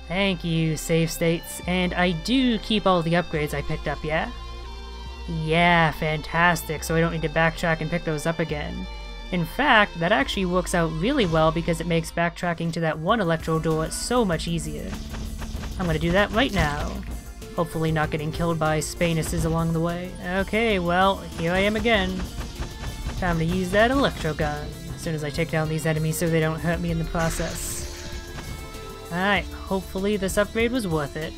Thank you, save states. And I do keep all the upgrades I picked up, yeah? Yeah, fantastic, so I don't need to backtrack and pick those up again. In fact, that actually works out really well because it makes backtracking to that one electro door so much easier. I'm gonna do that right now. Hopefully not getting killed by Spanuses along the way. Okay, well, here I am again. Time to use that electro gun as soon as I take down these enemies so they don't hurt me in the process. Alright, hopefully this upgrade was worth it.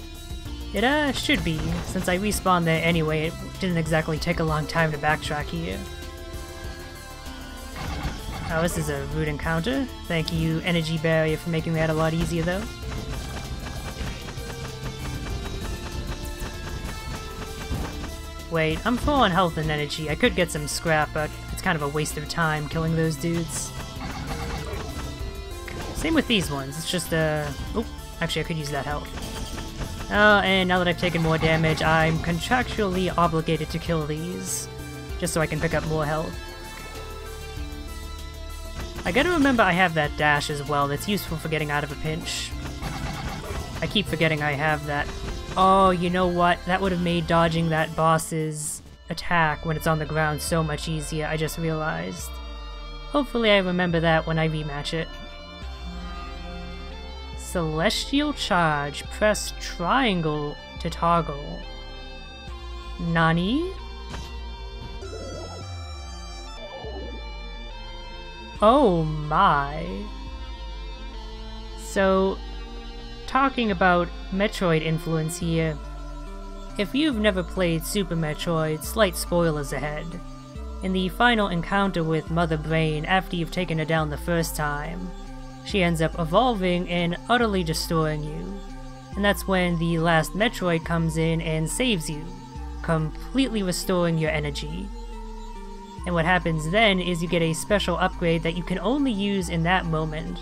It should be, since I respawned there anyway, it didn't exactly take a long time to backtrack here. Oh, this is a rude encounter. Thank you, Energy Barrier, for making that a lot easier though. Wait, I'm full on health and energy. I could get some scrap, but it's kind of a waste of time killing those dudes. Same with these ones, it's just oh, actually I could use that health. Oh, and now that I've taken more damage, I'm contractually obligated to kill these, just so I can pick up more health. I gotta remember I have that dash as well, that's useful for getting out of a pinch. I keep forgetting I have that. Oh, you know what? That would have made dodging that boss's attack when it's on the ground so much easier, I just realized. Hopefully I remember that when I rematch it. Celestial Charge. Press triangle to toggle. Nani? Oh my. So, talking about Metroid influence here, if you've never played Super Metroid, slight spoilers ahead. In the final encounter with Mother Brain after you've taken her down the first time, she ends up evolving and utterly destroying you. And that's when the last Metroid comes in and saves you, completely restoring your energy. And what happens then is you get a special upgrade that you can only use in that moment,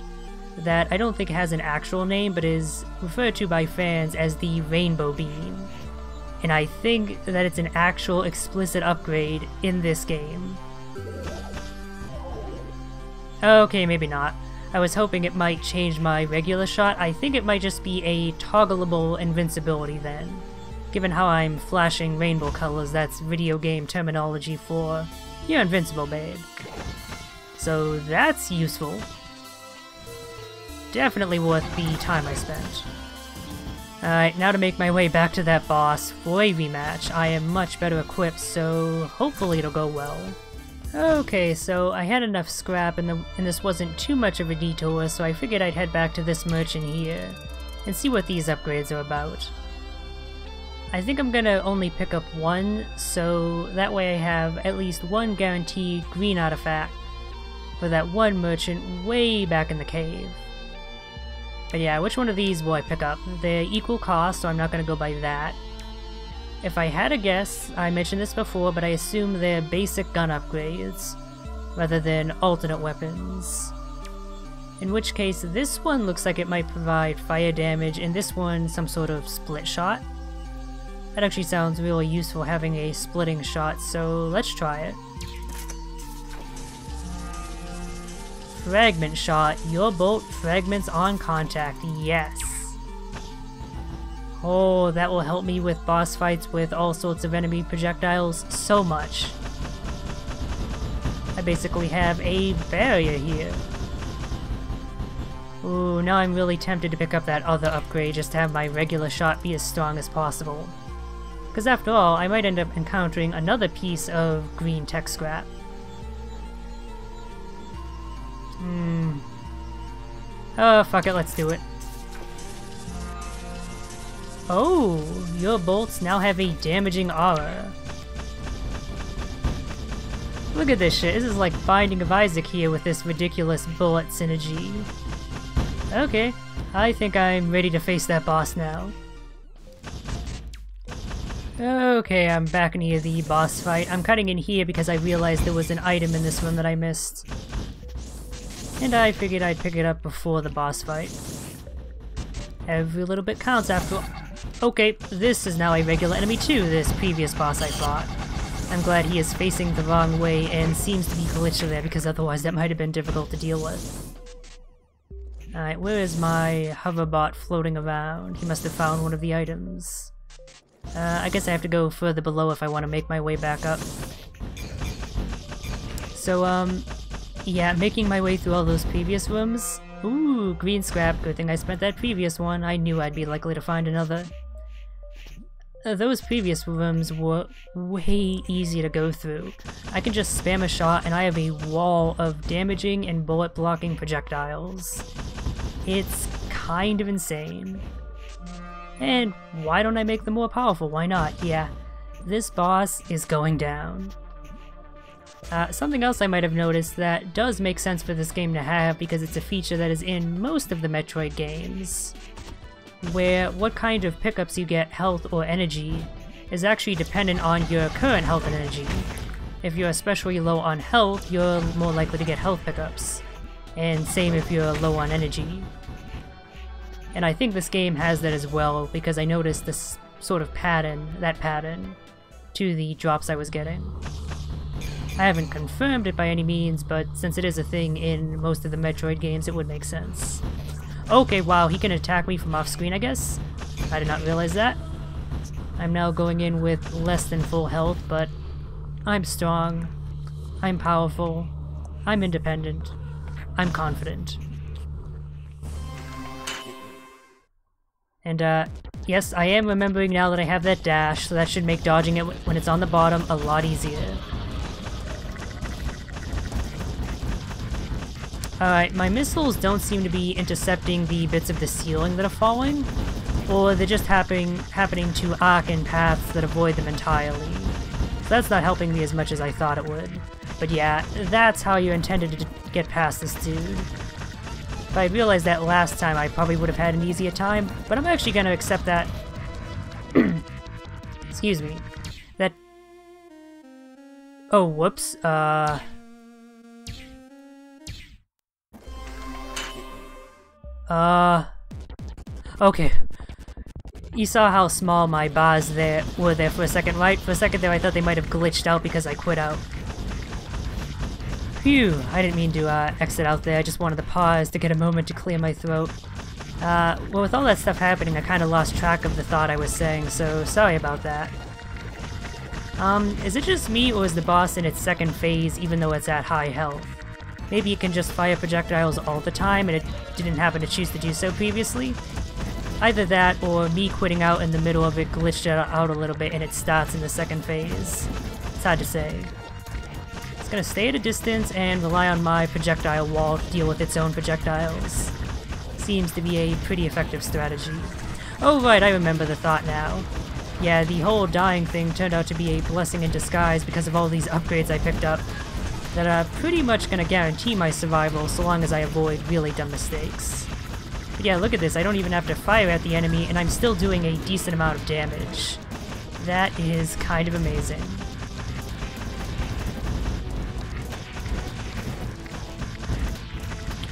that I don't think has an actual name, but is referred to by fans as the Rainbow Beam. And I think that it's an actual explicit upgrade in this game. Okay, maybe not. I was hoping it might change my regular shot. I think it might just be a toggleable invincibility then. Given how I'm flashing rainbow colors, that's video game terminology for you're invincible, babe. So that's useful. Definitely worth the time I spent. Alright, now to make my way back to that boss for a rematch. I am much better equipped, so hopefully it'll go well. Okay, so I had enough scrap and this wasn't too much of a detour, so I figured I'd head back to this merchant here and see what these upgrades are about. I think I'm gonna only pick up one, so that way I have at least one guaranteed green artifact for that one merchant way back in the cave. But yeah, which one of these will I pick up? They're equal cost, so I'm not gonna go by that. If I had a guess, I mentioned this before, but I assume they're basic gun upgrades, rather than alternate weapons. In which case, this one looks like it might provide fire damage, and this one some sort of split shot. That actually sounds really useful, having a splitting shot, so let's try it. Fragment shot. Your bolt fragments on contact. Yes. Oh, that will help me with boss fights with all sorts of enemy projectiles so much. I basically have a barrier here. Ooh, now I'm really tempted to pick up that other upgrade just to have my regular shot be as strong as possible. Because after all, I might end up encountering another piece of green tech scrap. Oh, fuck it, let's do it. Oh, your bolts now have a damaging aura. Look at this shit, this is like Binding of Isaac here with this ridiculous bullet synergy. Okay, I think I'm ready to face that boss now. Okay, I'm back near the boss fight. I'm cutting in here because I realized there was an item in this room that I missed. And I figured I'd pick it up before the boss fight. Every little bit counts after all. Okay, this is now a regular enemy too, this previous boss I fought. I'm glad he is facing the wrong way and seems to be glitched there because otherwise that might have been difficult to deal with. Alright, where is my hoverbot floating around? He must have found one of the items. I guess I have to go further below if I want to make my way back up. So, yeah, making my way through all those previous rooms. Ooh, green scrap. Good thing I spent that previous one. I knew I'd be likely to find another. Those previous rooms were way easy to go through. I can just spam a shot and I have a wall of damaging and bullet blocking projectiles. It's kind of insane. And why don't I make them more powerful? Why not? Yeah, this boss is going down. Something else I might have noticed that does make sense for this game to have because it's a feature that is in most of the Metroid games, where what kind of pickups you get, health or energy, is actually dependent on your current health and energy. If you're especially low on health, you're more likely to get health pickups, and same if you're low on energy. And I think this game has that as well because I noticed this sort of pattern, to the drops I was getting. I haven't confirmed it by any means, but since it is a thing in most of the Metroid games, it would make sense. Okay, wow, he can attack me from off screen, I guess? I did not realize that. I'm now going in with less than full health, but I'm strong, I'm powerful, I'm independent, I'm confident. And, yes, I am remembering now that I have that dash, so that should make dodging it when it's on the bottom a lot easier. Alright, my missiles don't seem to be intercepting the bits of the ceiling that are falling, or they're just happening to arc in paths that avoid them entirely. So that's not helping me as much as I thought it would. But yeah, that's how you're intended to get past this dude. If I realized that last time, I probably would have had an easier time, but I'm actually gonna accept that... Excuse me. That... Oh, whoops, okay. You saw how small my bars were there for a second, right? For a second there I thought they might have glitched out because I quit out. Phew, I didn't mean to exit out there, I just wanted to pause to get a moment to clear my throat. Well, with all that stuff happening, I kinda lost track of the thought I was saying, so sorry about that. Is it just me, or is the boss in its second phase even though it's at high health? Maybe it can just fire projectiles all the time and it didn't happen to choose to do so previously? Either that, or me quitting out in the middle of it glitched it out a little bit and it starts in the second phase. It's hard to say. It's gonna stay at a distance and rely on my projectile wall to deal with its own projectiles. Seems to be a pretty effective strategy. Oh right, I remember the thought now. Yeah, the whole dying thing turned out to be a blessing in disguise because of all these upgrades I picked up that are pretty much gonna guarantee my survival so long as I avoid really dumb mistakes. But yeah, look at this, I don't even have to fire at the enemy and I'm still doing a decent amount of damage. That is kind of amazing.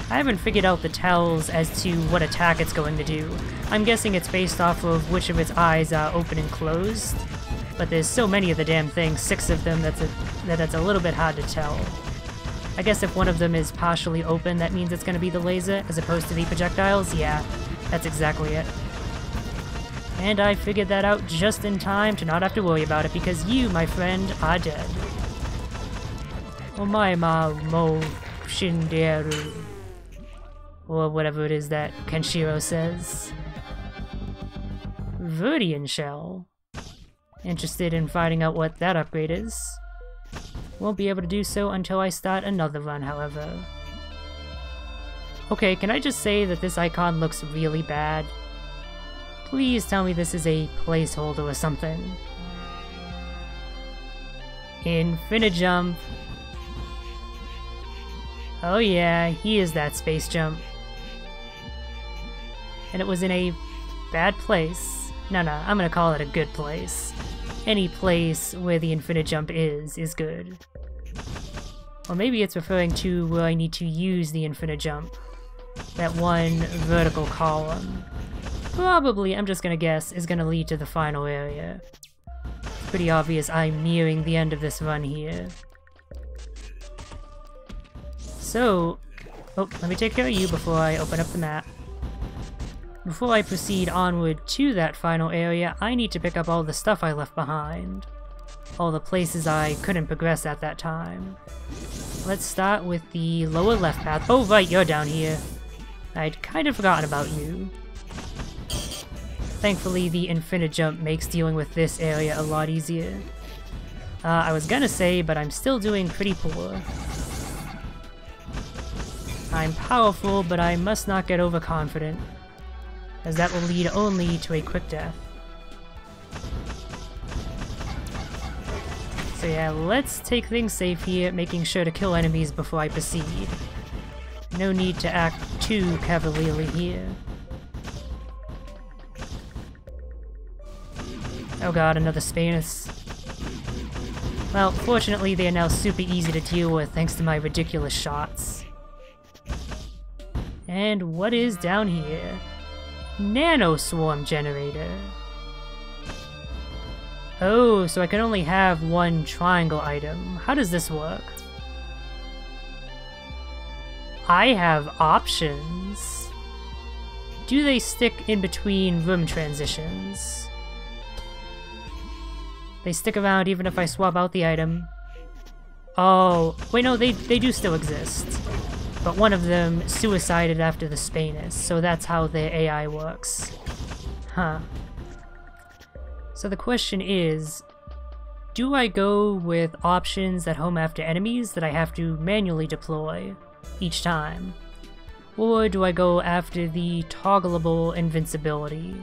I haven't figured out the tells as to what attack it's going to do. I'm guessing it's based off of which of its eyes are open and closed. But there's so many of the damn things, 6 of them, that's a little bit hard to tell. I guess if one of them is partially open, that means it's going to be the laser, as opposed to the projectiles? Yeah, that's exactly it. And I figured that out just in time to not have to worry about it, because you, my friend, are dead. Omaima mo shinderu. Or whatever it is that Kenshiro says. Verdian Shell. Interested in finding out what that upgrade is. Won't be able to do so until I start another run, however. Okay, can I just say that this icon looks really bad? Please tell me this is a placeholder or something. Infinite jump. Oh yeah, he is that space jump. And it was in a bad place. No, I'm gonna call it a good place. Any place where the infinite jump is good. Or maybe it's referring to where I need to use the infinite jump. That one vertical column. Probably, I'm just gonna guess, is gonna lead to the final area. It's pretty obvious I'm nearing the end of this run here. So, Oh, let me take care of you before I open up the map. Before I proceed onward to that final area, I need to pick up all the stuff I left behind. All the places I couldn't progress at that time. Let's start with the lower left path. Oh right, you're down here. I'd kind of forgotten about you. Thankfully, the infinite jump makes dealing with this area a lot easier. I was gonna say, but I'm still doing pretty poor. I'm powerful, but I must not get overconfident, as that will lead only to a quick death. So yeah, let's take things safe here, making sure to kill enemies before I proceed. No need to act too cavalierly here. Oh god, another Spanus. Well, fortunately they are now super easy to deal with thanks to my ridiculous shots. And what is down here? Nano Swarm Generator. Oh, so I can only have one triangle item. How does this work? I have options. Do they stick in between room transitions? They stick around even if I swap out the item. Oh, wait, no, they do still exist. But one of them suicided after the Spanus, so that's how their AI works. Huh. So the question is, do I go with options that home after enemies that I have to manually deploy each time? Or do I go after the toggleable invincibility?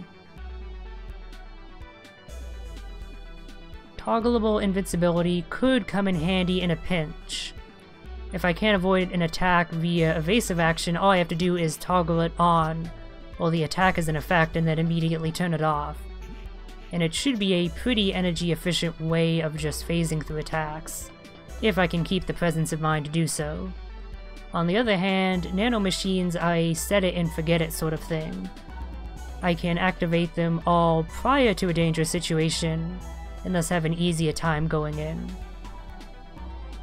Toggleable invincibility could come in handy in a pinch. If I can't avoid an attack via evasive action, all I have to do is toggle it on while the attack is in effect and then immediately turn it off. And it should be a pretty energy efficient way of just phasing through attacks, if I can keep the presence of mind to do so. On the other hand, nanomachines are a set it and forget it sort of thing. I can activate them all prior to a dangerous situation, and thus have an easier time going in.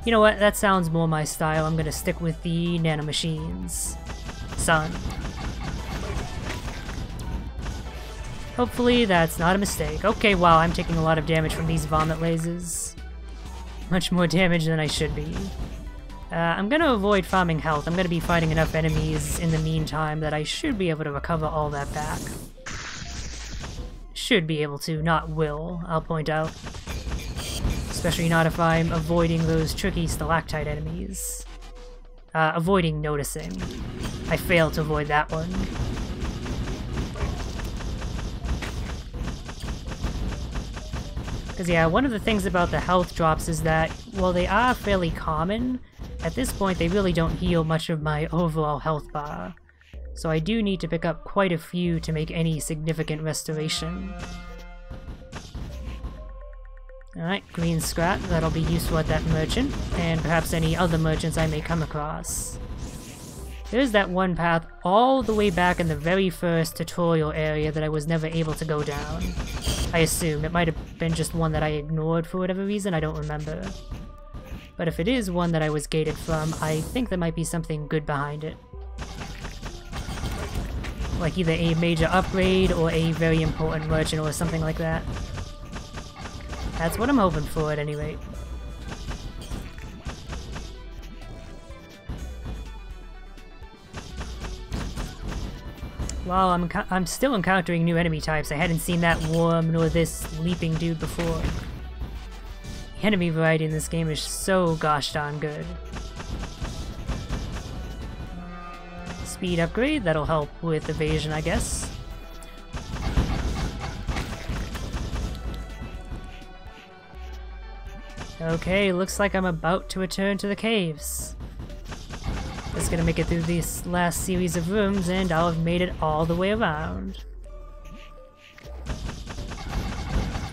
You know what, that sounds more my style. I'm gonna stick with the nanomachines. Son. Hopefully that's not a mistake. Okay, wow, I'm taking a lot of damage from these vomit lasers. Much more damage than I should be. I'm gonna avoid farming health. I'm gonna be fighting enough enemies in the meantime that I should be able to recover all that back. Should be able to, not will, I'll point out. Especially not if I'm avoiding those tricky stalactite enemies. Avoiding noticing. I failed to avoid that one. Because yeah, one of the things about the health drops is that, while they are fairly common, at this point they really don't heal much of my overall health bar. So I do need to pick up quite a few to make any significant restoration. Alright, green scrap, that'll be useful at that merchant, and perhaps any other merchants I may come across. There's that one path all the way back in the very first tutorial area that I was never able to go down. I assume. It might have been just one that I ignored for whatever reason, I don't remember. But if it is one that I was gated from, I think there might be something good behind it. Like either a major upgrade or a very important merchant or something like that. That's what I'm hoping for at any rate. While I'm still encountering new enemy types, I hadn't seen that worm nor this leaping dude before. The enemy variety in this game is so gosh darn good. Speed upgrade, that'll help with evasion, I guess. Okay, looks like I'm about to return to the caves. Just gonna make it through this last series of rooms and I'll have made it all the way around.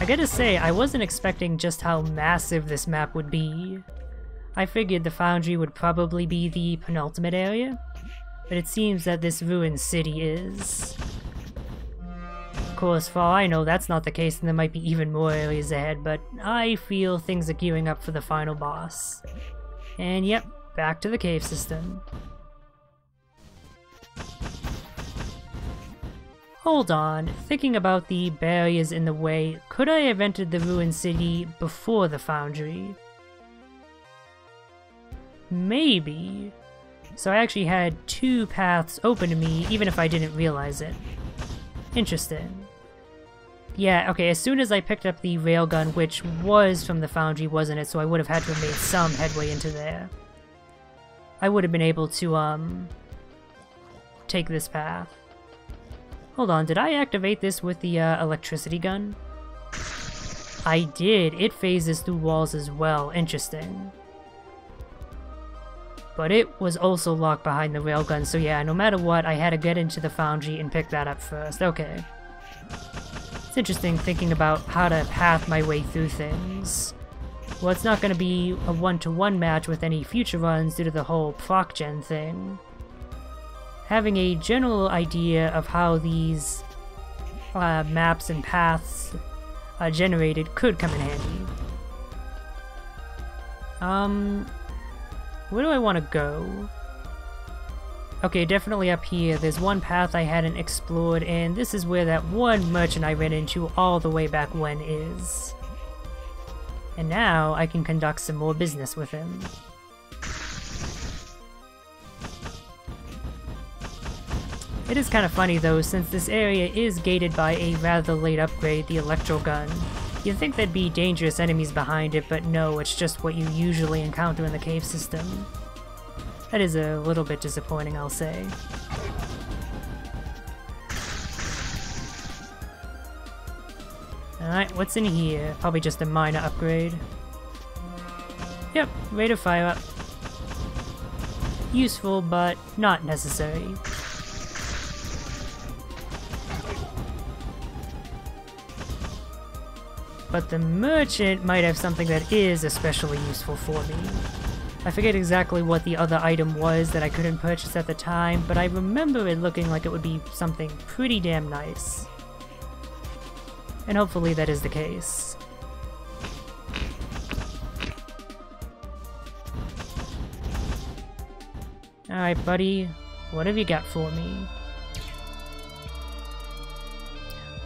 I gotta say, I wasn't expecting just how massive this map would be. I figured the Foundry would probably be the penultimate area, but it seems that this ruined city is. Of course, for all I know, that's not the case and there might be even more areas ahead, but I feel things are gearing up for the final boss. And yep, back to the cave system. Hold on, thinking about the barriers in the way, could I have entered the ruined city before the foundry? Maybe. So I actually had 2 paths open to me, even if I didn't realize it. Interesting. Yeah, okay, as soon as I picked up the railgun, which was from the foundry, wasn't it? So I would have had to have made some headway into there. I would have been able to, take this path. Hold on, did I activate this with the, electricity gun? I did. It phases through walls as well. Interesting. But it was also locked behind the railgun, so yeah, no matter what, I had to get into the foundry and pick that up first. Okay. It's interesting thinking about how to path my way through things. Well, it's not going to be a one-to-one match with any future runs due to the whole proc-gen thing. Having a general idea of how these maps and paths are generated could come in handy. Where do I want to go? Okay, definitely up here. There's one path I hadn't explored, and this is where that one merchant I ran into all the way back when is. And now I can conduct some more business with him. It is kind of funny though, since this area is gated by a rather late upgrade, the electro gun. You'd think there'd be dangerous enemies behind it, but no, it's just what you usually encounter in the cave system. That is a little bit disappointing, I'll say. Alright, what's in here? Probably just a minor upgrade. Yep, rate of fire up. Useful, but not necessary. But the merchant might have something that is especially useful for me. I forget exactly what the other item was that I couldn't purchase at the time, but I remember it looking like it would be something pretty damn nice. And hopefully that is the case. Alright, buddy, what have you got for me?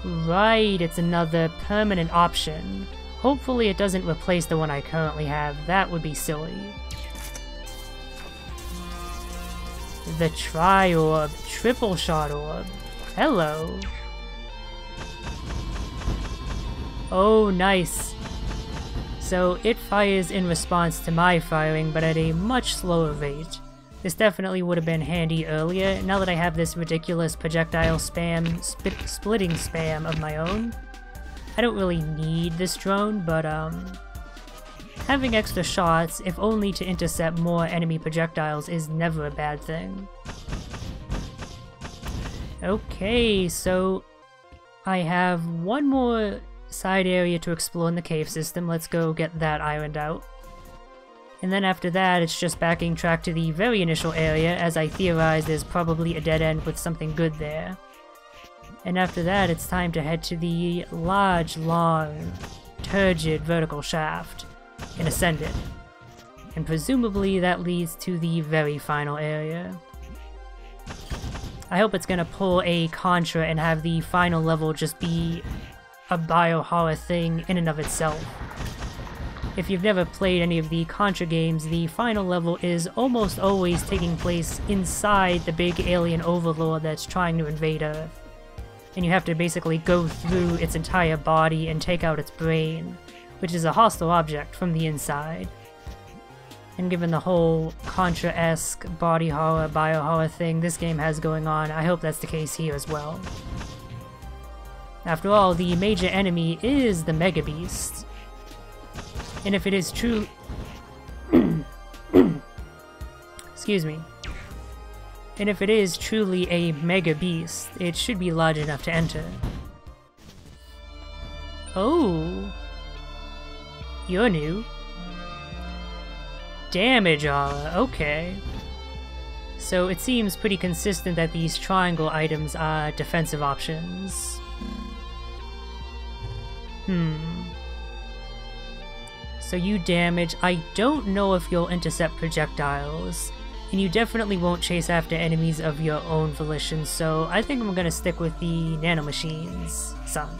Right, it's another permanent option. Hopefully it doesn't replace the one I currently have. That would be silly. The Tri-Orb, Triple Shot Orb. Hello. Oh, nice. So it fires in response to my firing, but at a much slower rate. This definitely would have been handy earlier, now that I have this ridiculous projectile spam, splitting spam of my own. I don't really need this drone, but having extra shots, if only to intercept more enemy projectiles, is never a bad thing. Okay, so I have one more side area to explore in the cave system. Let's go get that ironed out. And then after that, it's just backing track to the very initial area, as I theorize there's probably a dead end with something good there. And after that, it's time to head to the large, long, turgid vertical shaft and ascend it. And presumably that leads to the very final area. I hope it's gonna pull a Contra and have the final level just be a biohorror thing in and of itself. If you've never played any of the Contra games, the final level is almost always taking place inside the big alien overlord that's trying to invade Earth. And you have to basically go through its entire body and take out its brain, which is a hostile object from the inside. And given the whole Contra-esque body horror, biohorror thing this game has going on, I hope that's the case here as well. After all, the major enemy is the Megabeast. And if it is true... Excuse me. And if it is truly a Megabeast, it should be large enough to enter. Oh. You're new. Damage aura, okay. So it seems pretty consistent that these triangle items are defensive options. So you damage. I don't know if you'll intercept projectiles. and you definitely won't chase after enemies of your own volition, so I think I'm gonna stick with the nanomachines some.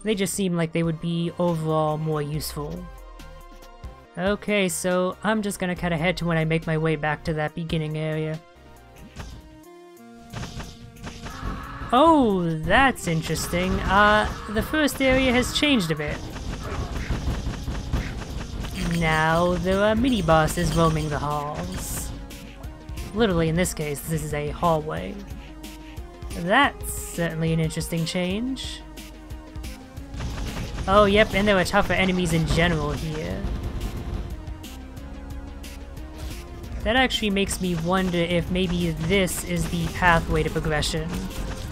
They just seem like they would be overall more useful. Okay, so I'm just gonna kinda head to when I make my way back to that beginning area. Oh, that's interesting. The first area has changed a bit. Now there are mini-bosses roaming the halls. Literally, in this case, this is a hallway. That's certainly an interesting change. Oh, yep, and there are tougher enemies in general here. That actually makes me wonder if maybe this is the pathway to progression,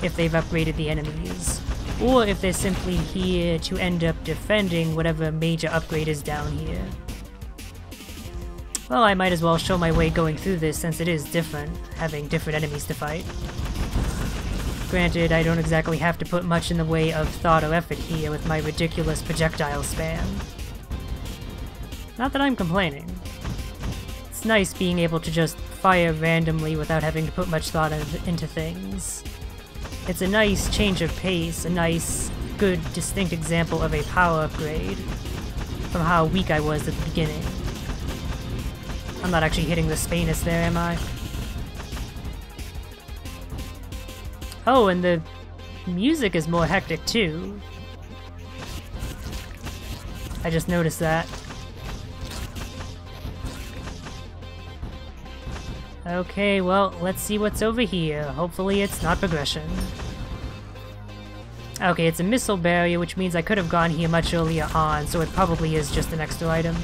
if they've upgraded the enemies, or if they're simply here to end up defending whatever major upgrade is down here. Well, I might as well show my way going through this since it is different, having different enemies to fight. Granted, I don't exactly have to put much in the way of thought or effort here with my ridiculous projectile spam. Not that I'm complaining. It's nice being able to just fire randomly without having to put much thought into things. It's a nice change of pace, a nice, good, distinct example of a power upgrade from how weak I was at the beginning. I'm not actually hitting the Spanus there, am I? Oh, and the music is more hectic too. I just noticed that. Okay, well, let's see what's over here. Hopefully it's not progression. Okay, it's a missile barrier, which means I could have gone here much earlier on, so it probably is just an extra item.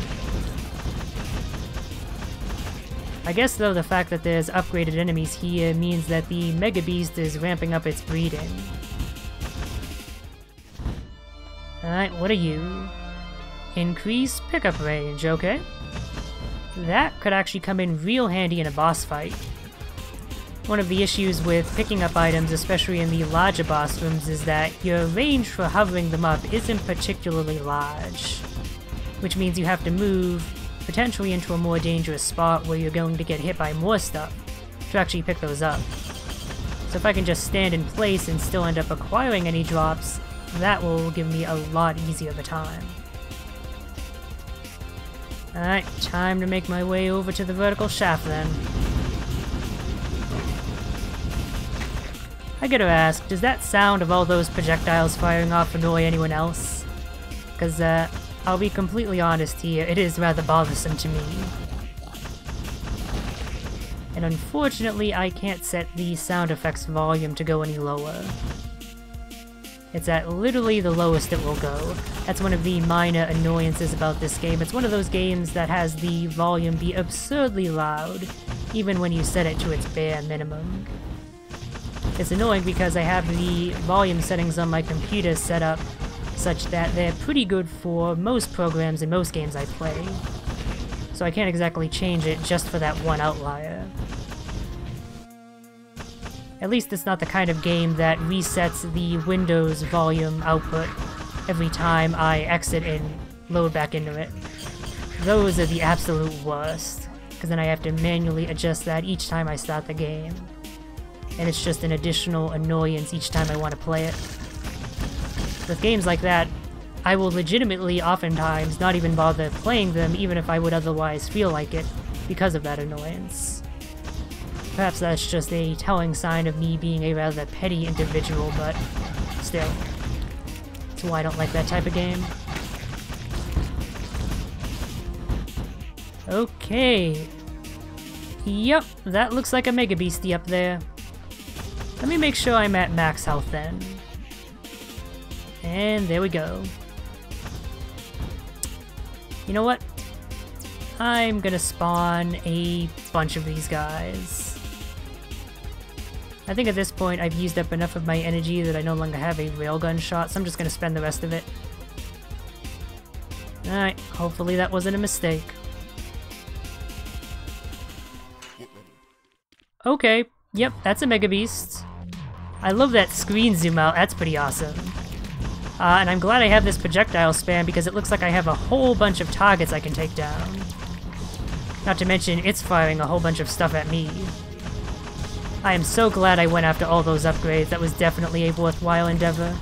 I guess, though, the fact that there's upgraded enemies here means that the Megabeast is ramping up its breeding. Alright, what are you? Increase pickup range, okay. That could actually come in real handy in a boss fight. One of the issues with picking up items, especially in the larger boss rooms, is that your range for hovering them up isn't particularly large. Which means you have to move potentially into a more dangerous spot where you're going to get hit by more stuff to actually pick those up. So if I can just stand in place and still end up acquiring any drops, that will give me a lot easier of a time. Alright, time to make my way over to the vertical shaft then. I gotta ask, does that sound of all those projectiles firing off annoy anyone else? Cause, I'll be completely honest here, it is rather bothersome to me. And unfortunately, I can't set the sound effects volume to go any lower. It's at literally the lowest it will go. That's one of the minor annoyances about this game. It's one of those games that has the volume be absurdly loud, even when you set it to its bare minimum. It's annoying because I have the volume settings on my computer set up such that they're pretty good for most programs and most games I play. So I can't exactly change it just for that one outlier. At least it's not the kind of game that resets the Windows volume output every time I exit and load back into it. Those are the absolute worst, because then I have to manually adjust that each time I start the game. And it's just an additional annoyance each time I want to play it. With games like that, I will legitimately oftentimes not even bother playing them even if I would otherwise feel like it, because of that annoyance. Perhaps that's just a telling sign of me being a rather petty individual, but still. That's why I don't like that type of game. Okay. Yep, that looks like a Megabeastie up there. Let me make sure I'm at max health then. And there we go. You know what? I'm gonna spawn a bunch of these guys. I think at this point I've used up enough of my energy that I no longer have a railgun shot, so I'm just gonna spend the rest of it. Alright, hopefully that wasn't a mistake. Okay, yep, that's a Megabeast. I love that screen zoom out, that's pretty awesome. And I'm glad I have this projectile spam because it looks like I have a whole bunch of targets I can take down. Not to mention, it's firing a whole bunch of stuff at me. I am so glad I went after all those upgrades. That was definitely a worthwhile endeavor.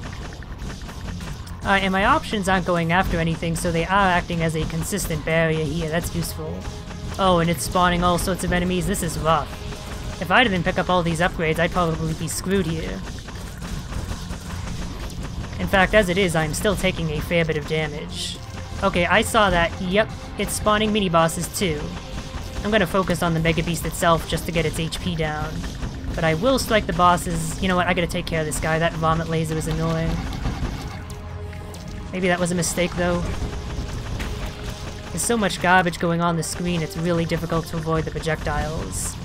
And my options aren't going after anything, so they are acting as a consistent barrier here. That's useful. Oh, and it's spawning all sorts of enemies. This is rough. If I didn't pick up all these upgrades, I'd probably be screwed here. In fact, as it is, I'm still taking a fair bit of damage. Okay, I saw that. Yep, it's spawning mini-bosses too. I'm gonna focus on the Megabeast itself just to get its HP down. But I will strike the bosses. You know what, I gotta take care of this guy. That vomit laser is annoying. Maybe that was a mistake, though. There's so much garbage going on the screen, it's really difficult to avoid the projectiles.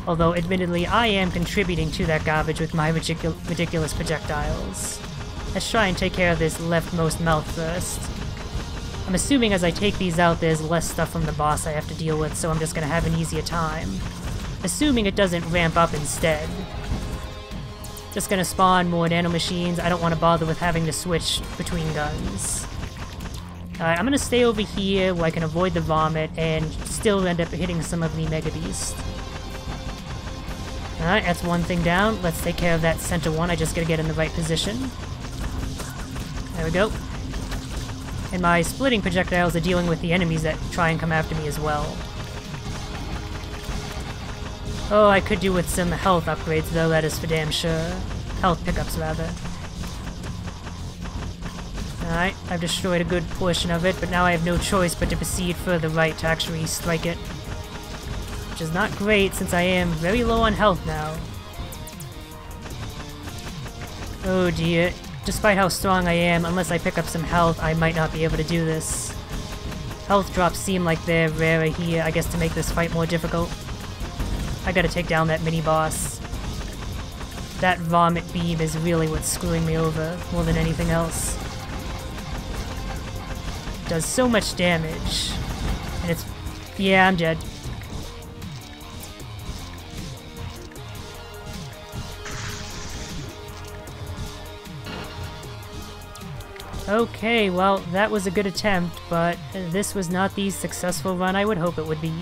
Although, admittedly, I am contributing to that garbage with my ridiculous projectiles. Let's try and take care of this leftmost mouth first. I'm assuming as I take these out, there's less stuff from the boss I have to deal with, so I'm just gonna have an easier time. Assuming it doesn't ramp up instead. Just gonna spawn more nanomachines. I don't want to bother with having to switch between guns. Alright, I'm gonna stay over here where I can avoid the vomit and still end up hitting some of the Megabeast. Alright, that's one thing down. Let's take care of that center one. I just gotta get in the right position. There we go. And my splitting projectiles are dealing with the enemies that try and come after me as well. Oh, I could do with some health upgrades though, that is for damn sure. Health pickups, rather. Alright, I've destroyed a good portion of it, but now I have no choice but to proceed further right to actually strike it. Which is not great, since I am very low on health now. Oh dear. Despite how strong I am, unless I pick up some health, I might not be able to do this. Health drops seem like they're rarer here, I guess to make this fight more difficult. I gotta take down that mini-boss. That vomit beam is really what's screwing me over, more than anything else. It does so much damage. And it's... yeah, I'm dead. Okay, well, that was a good attempt, but this was not the successful run I would hope it would be.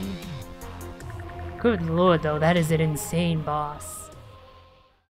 Good lord, though, that is an insane boss.